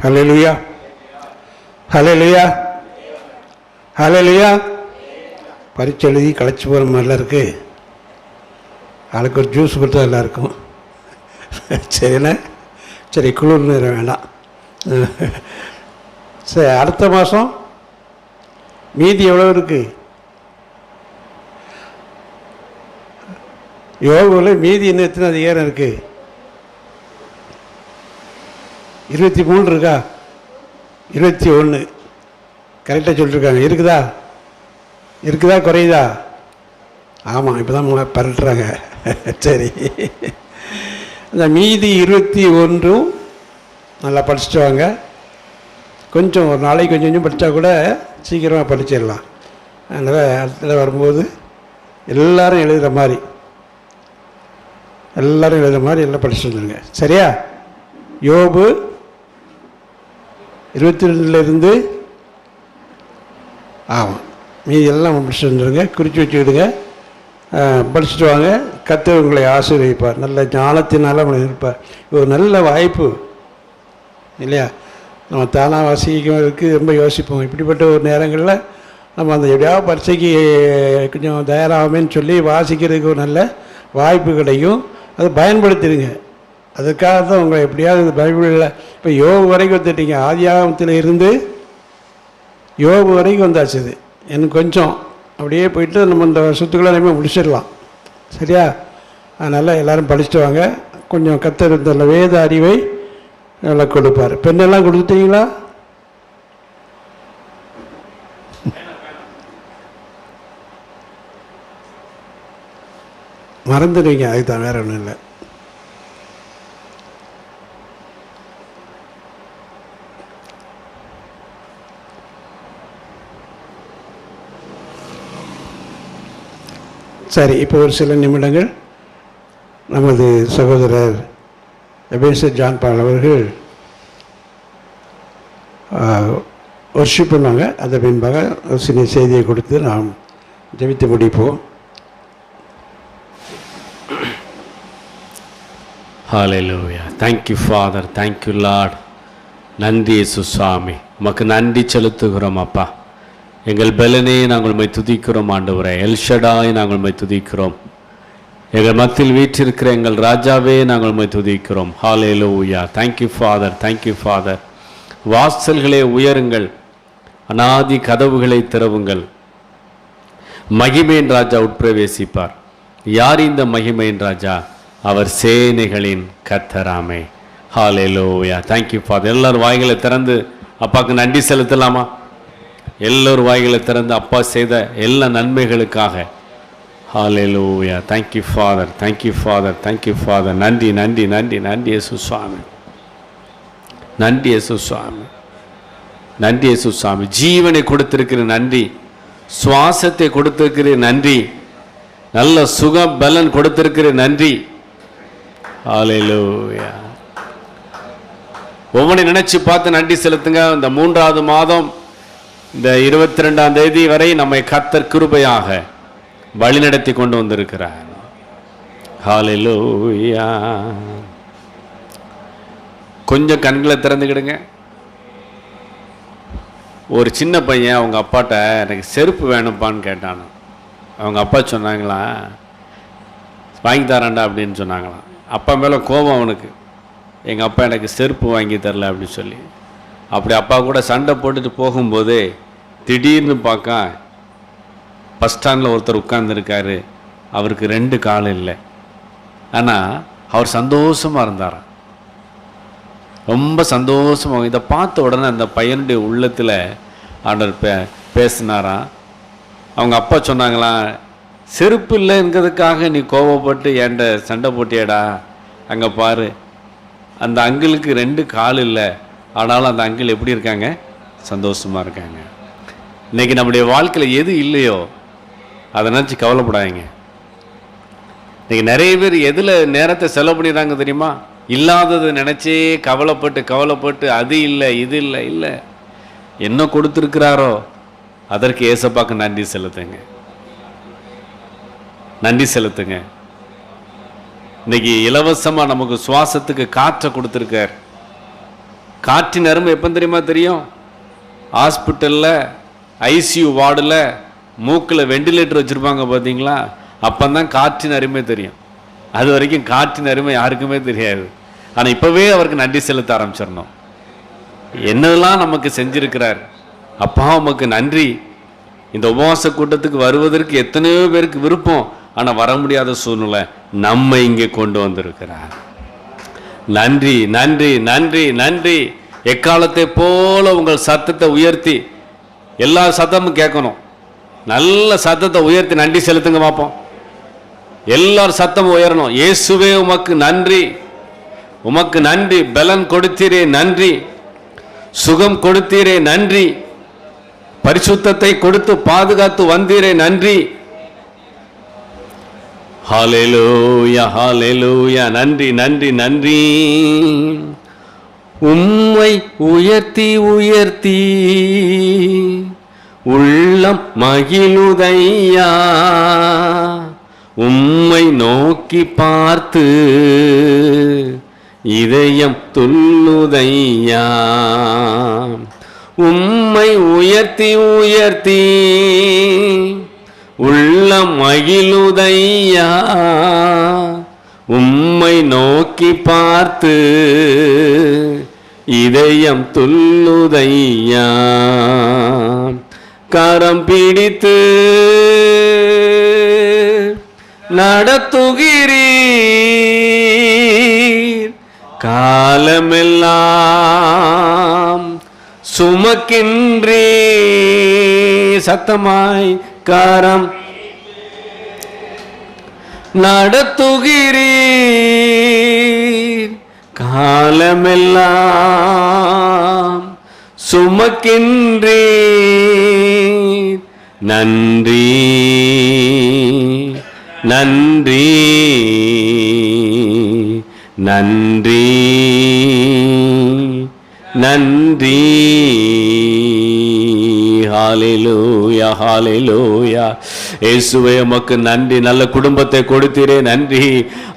ஹல்லேலூயா, ஹல்லேலூயா, ஹல்லேலூயா. பரீட்சை எழுதி களைச்சி போகிற மாதிரிலாம் இருக்குது. அதுக்கு ஒரு ஜூஸ் கொடுத்தா எல்லாருக்கும் சரிண்ணே. சரி, குளிர் நேரம் வேண்டாம். சரி, அடுத்த மாதம் மீதி எவ்வளோ இருக்குது? யோகுவில் மீதி இன்னும் எத்தனை அதிகாரம் இருக்குது? 23 இருக்கா? 21 கரெக்டாக சொல்லிட்டுருக்காங்க. இருக்குதா குறையுதா? ஆமாம், இப்போ தான் பரட்டுறாங்க. சரி, அந்த மீதி 21 நல்லா படிச்சுட்டு வாங்க. கொஞ்சம் ஒரு நாளைக்கு கொஞ்சம் கொஞ்சம் படித்தா கூட சீக்கிரமாக படிச்சிடலாம். அதனால் அடுத்த வரும்போது எல்லோரும் எழுதுகிற மாதிரி எல்லாம் படிச்சுட்டு வந்துடுங்க. சரியா? யோபு 22 ஆமாம், மீதி எல்லாம் படிச்சுட்டு வந்துடுங்க. குறித்து வச்சுக்கிடுங்க, படிச்சுட்டு வாங்க. கர்த்தர் உங்களை ஆசீர்வதிப்பார். நல்ல ஞானத்தினால உங்களை இருப்பார். ஒரு நல்ல வாய்ப்பு இல்லையா? நம்ம தானாக வாசிக்கிறதுக்கு ரொம்ப யோசிப்போம். இப்படிப்பட்ட ஒரு நேரங்களில் நம்ம அந்த எப்படியாவது பரீட்சைக்கு கொஞ்சம் தயாராகுமேன்னு சொல்லி வாசிக்கிறதுக்கு ஒரு நல்ல வாய்ப்பு கிடைக்கும். அதை பயன்படுத்திடுங்க. அதுக்காக தான் உங்களை எப்படியாவது பைபிளில் இப்போ யோபு வரைக்கும் வந்துட்டீங்க. ஆதியாகமத்தில் இருந்து யோபு வரைக்கும் வந்தாச்சு. இது எனக்கு கொஞ்சம் அப்படியே போயிட்டு நம்ம இந்த வருஷத்துக்குள்ளே நம்ம முடிச்சிடலாம். சரியா? அதனால் எல்லோரும் படிச்சுட்டு வாங்க. கொஞ்சம் கர்த்தர் இந்த வேத அறிவை நல்லா கொடுப்பார். பெண்ணெல்லாம் கொடுத்துட்டீங்களா? மறந்துடுவீங்க, அதுதான், வேறு ஒன்றும் இல்லை. சரி, இப்போ ஒரு சில நிமிடங்கள் நமது சகோதரர் எபேசர் ஜான் பால் அவர்கள் வர்ஷிப் பண்ணுவாங்க. அதை பின்பாக ஒரு சின்ன செய்தியை கொடுத்து நாம் ஜெபித்து முடிப்போம். ஹல்லேலூயா. Thank you father, thank you lord. நன்றி இயேசு சுவாமி, உமக்கு நன்றி செலுத்துகிறோம் அப்பா. எங்கள் பலனே நாங்கள் உம்மை துதிக்கிறோம் ஆண்டவரே. எல்ஷடாய் நாங்கள் உம்மை துதிக்கிறோம். எங்கள் மத்தியில் வீற்றிருக்கிற எங்கள் ராஜாவே நாங்கள் உம்மை துதிக்கிறோம். ஹல்லேலூயா. Thank you father, thank you father. வாசல்களே உயருங்கள், அநாதி கதவுகளை திறவுங்கள். மகிமையின் ராஜா உட்பிரவேசிப்பார். யார் இந்த மகிமையின் ராஜா? அவர் சேனைகளின் கர்த்தராமே. ஹல்லேலூயா. Thank you father. எல்லாரும் வாய்களை திறந்து அப்பாவுக்கு நன்றி செலுத்தலாமா? எல்லோரும் வாய்களை திறந்து அப்பா செய்த எல்லா நன்மைகளுக்காக. ஹல்லேலூயா. Thank you father, thank you father, thank you father. நன்றி நன்றி நன்றி நன்றி இயேசு சுவாமி, நன்றி இயேசு சுவாமி, நன்றி இயேசு சுவாமி. ஜீவனை கொடுத்திருக்கிற நன்றி, சுவாசத்தை கொடுத்திருக்கிற நன்றி, நல்ல சுக பலன் கொடுத்திருக்கிற நன்றி. ஹல்லேலூயா. ஒவ்வொன்றை நினைச்சு பார்த்து நன்றி செலுத்துங்க. இந்த 3வது மாதம் இந்த 22ஆம் தேதி வரை நம்மை கர்த்தர் கிருபையாக வழிநடத்தி கொண்டு வந்திருக்கிறார். ஹல்லேலூயா. கொஞ்சம் கண்களை திறந்துக்கிடுங்க. ஒரு சின்ன பையன் அவங்க அப்பாட்ட எனக்கு செருப்பு வேணும்ப்பான்னு கேட்டான். அவங்க அப்பா சொன்னாங்களா, வாங்கி தரேன்டா அப்படின்னு சொன்னாங்களாம். அப்பா மேலே கோபம் அவனுக்கு, எங்கள் அப்பா எனக்கு செருப்பு வாங்கி தரல அப்படின்னு சொல்லி. அப்படி அப்பா கூட சண்டை போட்டுட்டு போகும்போது திடீர்னு பார்க்க பஸ் ஸ்டாண்டில் ஒருத்தர் உட்கார்ந்துருக்காரு. அவருக்கு 2 கால் இல்லை. ஆனால் அவர் சந்தோஷமாக இருந்தாராம், ரொம்ப சந்தோஷமாக. இதை பார்த்த உடனே அந்த பையனுடைய உள்ளத்தில் ஆண்டவர் பேசினாராம். அவங்க அப்பா சொன்னாங்களாம், செருப்பு இல்லைங்கிறதுக்காக நீ கோபப்பட்டு என்கிட்ட சண்டை போட்டியடா, அங்கே பாரு அந்த அங்கிளுக்கு 2 கால் இல்லை, ஆனாலும் அந்த அங்கிள் எப்படி இருக்காங்க? சந்தோஷமாக இருக்காங்க. இன்றைக்கி நம்முடைய வாழ்க்கையில் எது இல்லையோ அதை நினச்சி கவலைப்படாதீங்க. இன்றைக்கி நிறைய பேர் எதில் நேரத்தை செலவு பண்ணிடுறாங்க தெரியுமா? இல்லாததை நினச்சே கவலைப்பட்டு அது இல்லை இது இல்லை. இல்லை, என்ன கொடுத்துருக்கிறாரோ அதற்கு ஏசப்பாக்கு நன்றி செலுத்துங்க, நன்றி செலுத்துங்க. இன்றைக்கி இலவசமாக நமக்கு சுவாசத்துக்கு காற்றை கொடுத்துருக்கார். காற்றின் அருமை எப்போ தெரியுமா தெரியும்? ஹாஸ்பிட்டலில் ஐசியூ வார்டில் மூக்கில் வெண்டிலேட்டர் வச்சுருப்பாங்க பார்த்தீங்களா, அப்போ தான் காற்றின் அருமை தெரியும். அது வரைக்கும் காற்றின் அருமை யாருக்குமே தெரியாது. ஆனால் இப்போவே அவருக்கு நன்றி செலுத்த ஆரம்பிச்சிடணும். என்னெல்லாம் நமக்கு செஞ்சிருக்கிறார், அப்பா உமக்கு நன்றி. இந்த உபவாச கூட்டத்துக்கு வருவதற்கு எத்தனையோ பேருக்கு விருப்பம், ஆனால் வர முடியாத சூழ்நிலை நம்ம இங்கே கொண்டு வந்திருக்கிறார். நன்றி நன்றி நன்றி நன்றி. எக்காலத்தை போல உங்கள் சத்தத்தை உயர்த்தி, எல்லா சத்தமும் கேட்கணும். நல்ல சத்தத்தை உயர்த்தி நன்றி செலுத்துங்க பார்ப்போம். எல்லாரும் சத்தமும் உயரணும். இயேசுவே உமக்கு நன்றி, உமக்கு நன்றி. பலன் கொடுத்தீரே நன்றி, சுகம் கொடுத்தீரே நன்றி, பரிசுத்தத்தை கொடுத்து பாதுகாத்து வந்தீரே நன்றி. ஹல்லேலூயா ஹல்லேலூயா. நன்றி நன்றி நன்றி. உம்மை உயர்த்தி உயர்த்தி உள்ளம் மகிழுதையா, உம்மை நோக்கி பார்த்து இதயம் துள்ளுதையா. உம்மை உயர்த்தி உயர்த்தி உள்ளம் மகிழுதையா, உம்மை நோக்கி பார்த்து இதயம் துள்ளுதையா. கரம் பிடித்து நடத்துகிறீர், காலமெல்லாம் சுமக்கின்றே. சத்தமாய் கரம் நடத்துகிறீர், காலமெல்லாம் சுமக்கின்றீர். நன்றி நன்றி நன்றி நன்றி. ஹல்லேலூயா ஹல்லேலூயா. இயேசுவே உமக்கு நன்றி. நல்ல குடும்பத்தை கொடுத்தீரே நன்றி.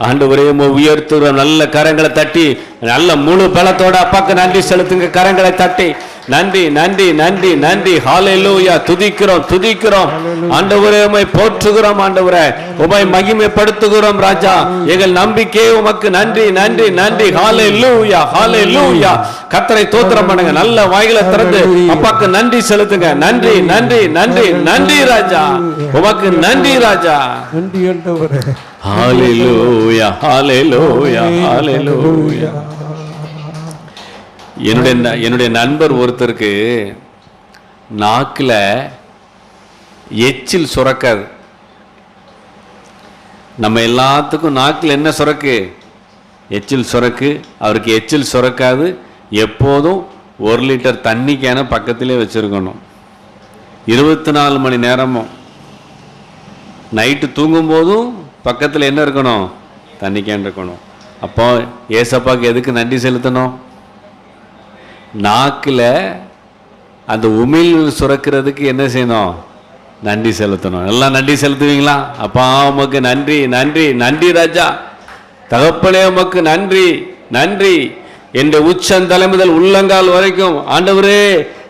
ஆண்டவரே உம்மை உயர்த்துகிறோம். நல்ல கரங்களை தட்டி, நல்ல முழு பலத்தோட அப்பாக்கு நன்றி செலுத்துங்க. கரங்களை தட்டி நன்றி நன்றி நன்றி நன்றி. ஹல்லேலூயா. துதிக்கிறோம் துதிக்கிறோம் ஆண்டவரே, உம்மை போற்றுகிறோம் ஆண்டவரே, உம்மை மகிமைப்படுத்துகிறோம் ராஜா. எங்கள் நம்பிக்கை உமக்கு நன்றி நன்றி நன்றி. ஹல்லேலூயா ஹல்லேலூயா. கர்த்தரை ஸ்தோத்திரம் பண்ணுங்க. நல்ல வாய்களை திறந்து அப்பாக்கு நன்றி செலுத்துங்க. நன்றி நன்றி நன்றி நன்றி ராஜா, உமக்கு நன்றி ராஜா. நன்றி ஆண்டவரே. ஹல்லேலூயா ஹல்லேலூயா ஹல்லேலூயா. என்னுடைய நண்பர் ஒருத்தருக்கு நாக்கில் எச்சில் சுரக்காது. நம்ம எல்லாத்துக்கும் நாக்கில் என்ன சுரக்கு? எச்சில் சுரக்கு. அவருக்கு எச்சில் சுரக்காது. எப்போதும் 1 லிட்டர் தண்ணி கேன பக்கத்திலே வச்சுருக்கணும். 24 மணி நேரமும். நைட்டு தூங்கும்போதும் பக்கத்தில் என்ன இருக்கணும்? தண்ணி கேன் இருக்கணும். அப்போ ஏசப்பாக்கு எதுக்கு நன்றி செலுத்தணும்? நாக்கில் அந்த உமிழ் சுரக்கிறதுக்கு என்ன செய்யணும்? நன்றி செலுத்தணும். எல்லாம் நன்றி செலுத்துவீங்களா? அப்பா உமக்கு நன்றி நன்றி நன்றி ராஜா. தகப்பனே உமக்கு நன்றி நன்றி. என்ற உச்சந்தலை முதல் உள்ளங்கால் வரைக்கும் ஆண்டவரே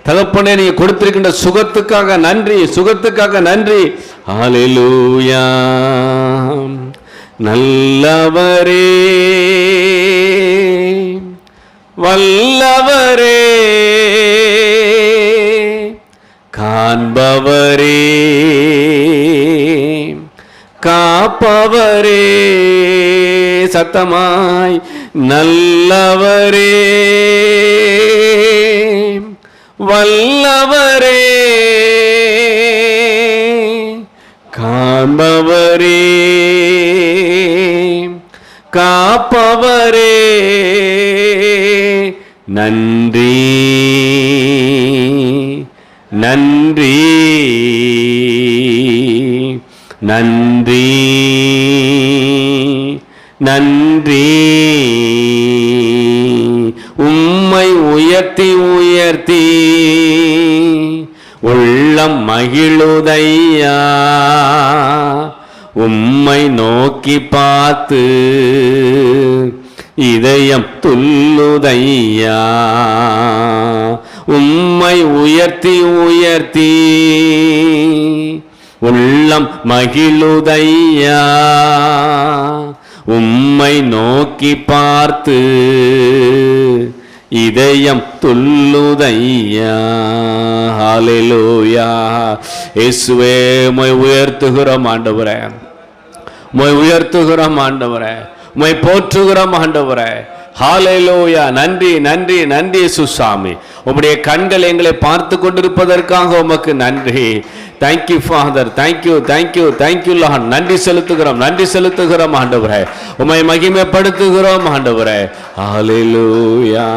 தகப்பனே நீங்க கொடுத்திருக்கின்ற சுகத்துக்காக நன்றி, சுகத்துக்காக நன்றி. ஹல்லேலூயா. நல்லவரே வல்லவரே காண்பவரே காப்பவரே. சத்தமாய் நல்லவரே வல்லவரே காண்பவரே காப்பவரே. நன்றி நன்றி நன்றி நன்றி. உம்மை உயர்த்தி உயர்த்தி உள்ளம் மகிழுதையா, உம்மை நோக்கி பார்த்து இதயம் துள்ளுதையா, உம்மை உயர்த்தி உயர்த்தி உள்ளம் மகிழுதையா, உம்மை நோக்கி பார்த்து இதயம் துள்ளுதையா. ஹல்லேலூயா. இயேசுவே உம்மை உயர்த்துகிறோம் ஆண்டவரே, உம்மை உயர்த்துகிறோம் ஆண்டவரே, உம்மை போற்றுகிறோம் ஆண்டவரே. ஹல்லேலூயா. நன்றி நன்றி நன்றி சுசாமி. உம்முடைய கண்கள் எங்களை பார்த்து கொண்டிருப்பதற்காக உமக்கு நன்றி. Thank you father, thank you thank you thank you lord. நன்றி செலுத்துகிறோம், நன்றி செலுத்துகிறோம் ஆண்டவரே. உம்மை மகிமைப்படுத்துகிறோம் ஆண்டவரே. ஹல்லேலூயா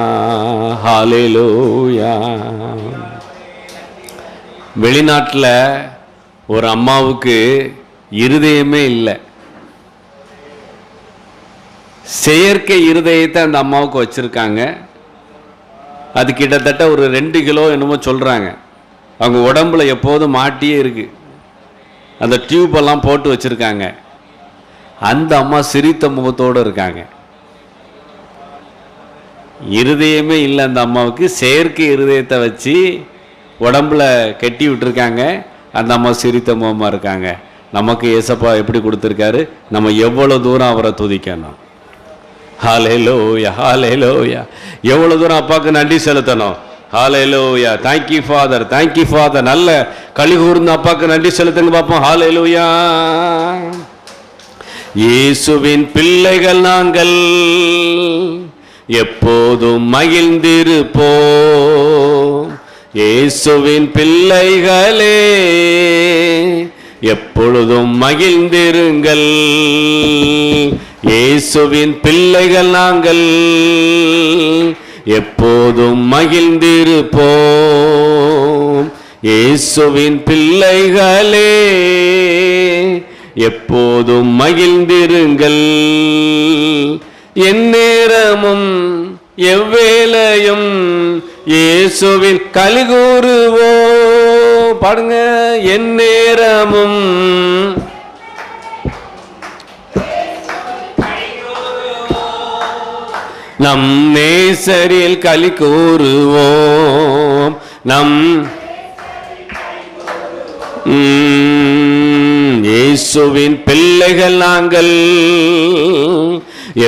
ஹல்லேலூயா. வெளிநாட்டில் ஒரு அம்மாவுக்கு இருதயமே இல்லை. செயற்கை இருதயத்தை அந்த அம்மாவுக்கு வச்சுருக்காங்க. அது கிட்டத்தட்ட ஒரு 2 கிலோ என்னமோ சொல்கிறாங்க. அவங்க உடம்புல எப்போதும் மாட்டியே இருக்கு. அந்த டியூப்பெல்லாம் போட்டு வச்சுருக்காங்க. அந்த அம்மா சிரித்த முகத்தோடு இருக்காங்க. இருதயமே இல்லை அந்த அம்மாவுக்கு. செயற்கை இருதயத்தை வச்சு உடம்புல கட்டி விட்டுருக்காங்க. அந்த அம்மா சிரித்த முகமாக இருக்காங்க. நமக்கு ஏசப்பா எப்படி கொடுத்துருக்காரு, நம்ம எவ்வளோ தூரம் அவரை துதிக்கணும். ஹல்லேலூயா ஹல்லேலூயா. எவ்வளோ தூரம் அப்பாவுக்கு நன்றி செலுத்தணும். ஹல்லேலூயா. Thank you father, thank you father. நல்ல களி கூர்ந்து அப்பாவுக்கு நன்றி செலுத்துங்க பார்ப்போம். ஹல்லேலூயா. இயேசுவின் பிள்ளைகள் நாங்கள் எப்போதும் மகிழ்ந்திருப்போம். இயேசுவின் பிள்ளைகளே எப்பொழுதும் மகிழ்ந்திருங்கள். இயேசுவின் பிள்ளைகள் நாங்கள் எப்போதும் மகிழ்ந்திருப்போம். இயேசுவின் பிள்ளைகளே எப்போதும் மகிழ்ந்திருங்கள். எந்நேரமும் எவ்வேளையும் இயேசுவில் களி கூறுவோம். பாடுங்க. எந்நேரமும் நம் நேசரில் களி கூறுவோம். நம் இயேசுவின் பிள்ளைகள் நாங்கள்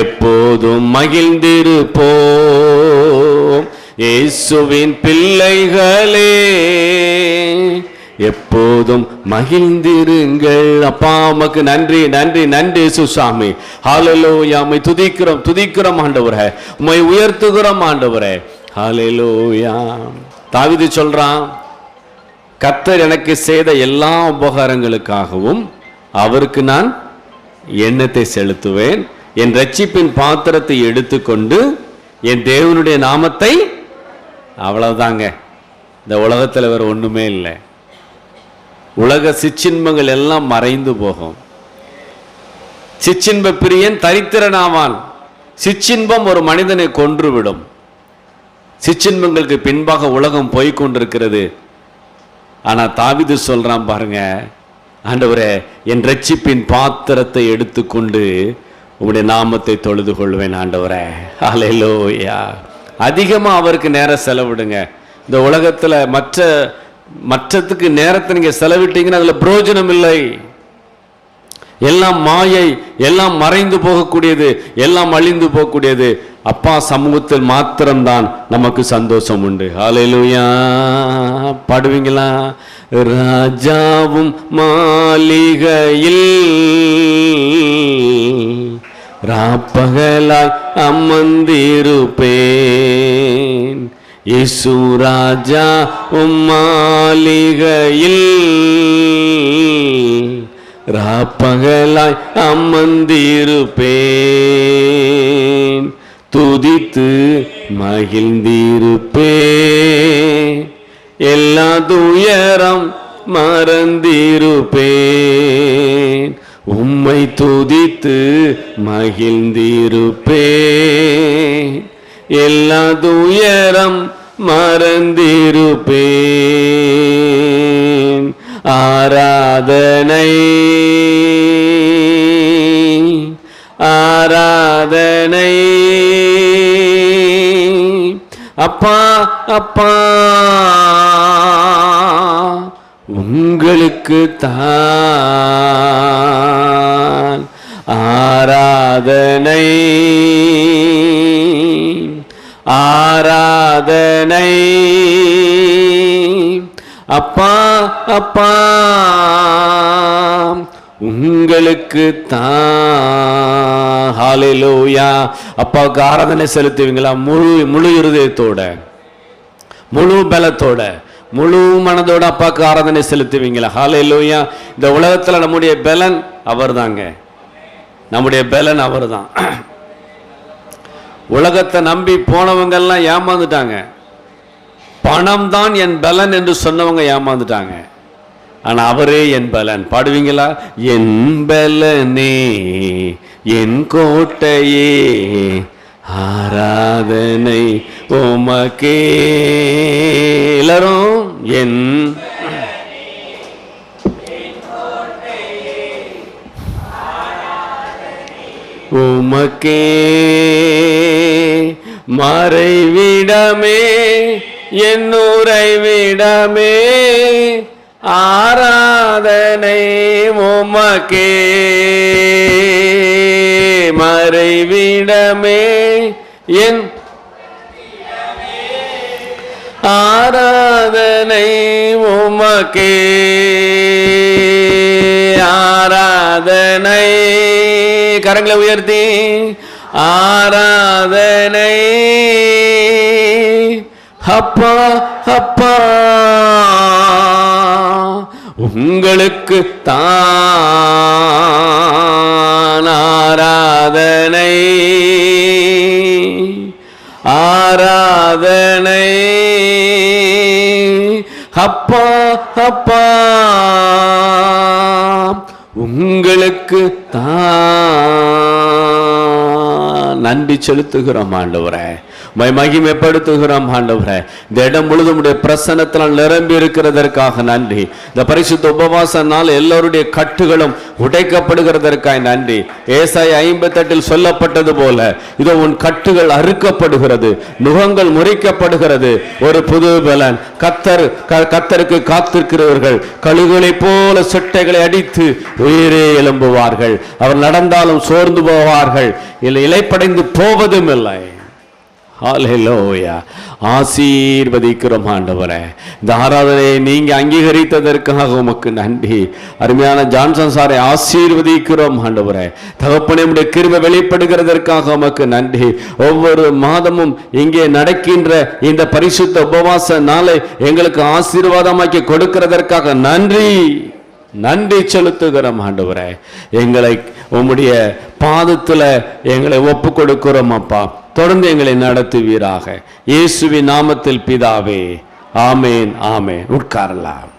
எப்போதும் மகிழ்ந்திருப்போம். இயேசுவின் பிள்ளைகளே எப்போதும் மகிழ்ந்திருங்கள். அப்பா உமக்கு நன்றி நன்றி நன்றி சுசாமி. ஹல்லேலூயா. உம்மை துதிக்கிறோம் துதிக்கிறோம் ஆண்டவரே, உம்மை உயர்த்துகிறோம் ஆண்டவரே. ஹல்லேலூயா. தாவீது சொல்றான், கர்த்தர் எனக்கு செய்த எல்லா உபகாரங்களுக்காகவும் அவருக்கு நான் எண்ணத்தை செலுத்துவேன். என் ரட்சிப்பின் பாத்திரத்தை எடுத்துக்கொண்டு என் தேவனுடைய நாமத்தை. அவ்வளவுதாங்க. இந்த உலகத்தில் வேற ஒண்ணுமே இல்லை. உலக சிற்றின்பங்கள் எல்லாம் மறைந்து போகும். சிற்றின்ப பிரியன் தரித்திரனாவான். சிற்றின்பம் ஒரு மனிதனை கொன்றுவிடும். சிற்றின்பங்களுக்கு பின்பாக உலகம் போய்கொண்டிருக்கிறது. ஆனா தாவீது சொல்றான் பாருங்க, ஆண்டவரே என் ரட்சிப்பின் பாத்திரத்தை எடுத்துக்கொண்டு உம்முடைய நாமத்தை தொழுது கொள்வேன் ஆண்டவரே. ஹல்லேலூயா. அதிகமா அவருக்கு நேரம் செலவிடுங்க. இந்த உலகத்துல மற்றத்துக்கு நேரத்தை நீங்க செலவிட்டீங்கன்னா அதுல பிரயோஜனம் இல்லை. எல்லாம் மாயை, எல்லாம் மறைந்து போகக்கூடியது, எல்லாம் அழிந்து போகக்கூடியது. அப்பா சமூகத்தில் மாத்திரம்தான் நமக்கு சந்தோஷம் உண்டு. ஹல்லேலூயா. பாடுவீங்களா? ராஜாவும் மாளிகையில் ராப்பகலாய் அமர்ந்திருப்பேன். இயேசு ராஜா மாளிகையில் ராப்பகலாய் அமர்ந்திருப்பேன். துதித்து மகிழ்ந்திருப்பேன். எல்லா துயரம் மறந்திருப்பேன். உம்மை துதித்து மகிழ்ந்திருப்பேன். எல்லா துயரம் மறந்திருப்பேன். ஆராதனை ஆராதனை. அப்பா அப்பா உங்களுக்கு தான் ஆராதனை, ஆராதனை. அப்பா அப்பா உங்களுக்கு தான். ஹல்லேலூயா. அப்பாவுக்கு ஆராதனை செலுத்துவீங்களா? முழு இருதயத்தோட, முழு பலத்தோட, முழு மனதோட அப்பாவுக்கு ஆராதனை செலுத்துவீங்களா? ஹல்லேலூயா. இந்த உலகத்தில் நம்முடைய பலன் அவர் தாங்க, நம்முடைய பலன் அவர் தான். உலகத்தை நம்பி போனவங்கெல்லாம் ஏமாந்துட்டாங்க. பணம் தான் என் பலன் என்று சொன்னவங்க ஏமாந்துட்டாங்க. ஆனா அவரே என் பலன். பாடுவீங்களா? என் பலனே என் கோட்டையே ஆராதனை உமக்கே. எல்லாரும் என் உமக்கே மறைவிடமே என் உறைவிடமே ஆராதனை உமக்கே. மறைவிடமே என் ஆராதனை உமக்கே. ஆராதனை. கரங்களை உயர்த்தி ஆராதனை. அப்பா அப்பா உங்களுக்கு தான் ஆராதனை, ஆராதனை. அப்பா அப்பா உங்களுக்கு தான் நன்றி செலுத்துகிறோம் ஆண்டவரே. மகிமைப்படுத்துகிறோம் ஆண்டவரே. இந்த இடம் முழுதும் பிரசன்னத்தினால் நிரம்பி இருக்கிறதற்காக நன்றி. இந்த பரிசுத்த உபவாச நாள் எல்லோருடைய கட்டுகளும் உடைக்கப்படுகிறதற்காக நன்றி. ஏசாயா 58 சொல்லப்பட்டது போல இதோ உன் கட்டுகள் அறுக்கப்படுகிறது, நுகங்கள் முறிக்கப்படுகிறது. ஒரு புது பலன். கர்த்தருக்கு காத்திருக்கிறவர்கள் கழுகுகளை போல சொட்டைகளை அடித்து உயிரே எழும்புவார்கள். அவர் நடந்தாலும் சோர்ந்து போவார்கள், இலைப்படைந்து போவதும் இல்லை. ஹல்லேலூயா. ஆசீர்வதிக்கிறோம் ஆண்டவரே. இந்த ஆராதனையை நீங்க அங்கீகரித்ததற்காக உமக்கு நன்றி. அருமையான ஜான்சன் சாரை ஆசீர்வதிக்கிறோம் ஆண்டவரே. தகப்பனே உம்முடைய கிருபை வெளிப்படுகிறதற்காக உமக்கு நன்றி. ஒவ்வொரு மாதமும் இங்கே நடக்கின்ற இந்த பரிசுத்த உபவாச நாளை எங்களுக்கு ஆசீர்வாதமாக்கி கொடுக்கிறதற்காக நன்றி, நன்றி செலுத்துகிறோம் ஆண்டவரே. எங்களை உம்முடைய பாதத்தில் எங்களை ஒப்பு கொடுக்கிறோம் அப்பா. தொடர்ந்து எங்களை நடத்துவீராக. இயேசுவின் நாமத்தில் பிதாவே. ஆமேன், ஆமேன். உட்காரலாம்.